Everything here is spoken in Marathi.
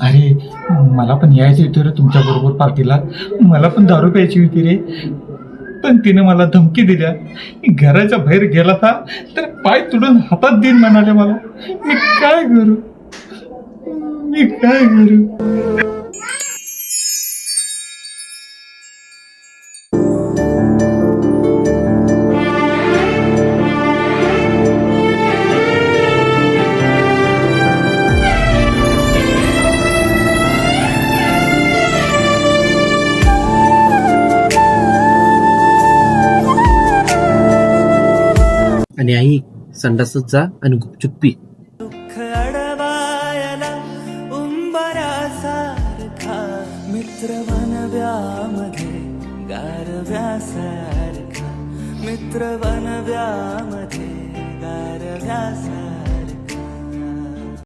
अरे, मला पण यायचं होतं रे तुमच्या बरोबर पार्टीला. मला पण दारू प्यायची होती रे. पण तिने मला धमकी दिल्या. घराच्या बाहेर गेला तर पाय तुडून हातात देईन म्हणाले मला. मी काय करू? मी काय करू? आणि आई संडासच जा आणि गुपचूप पी. दुःख अडवायला उंबऱ्यासारखा मित्र वनव्यामध्ये गारव्यासारखा मित्र वनव्या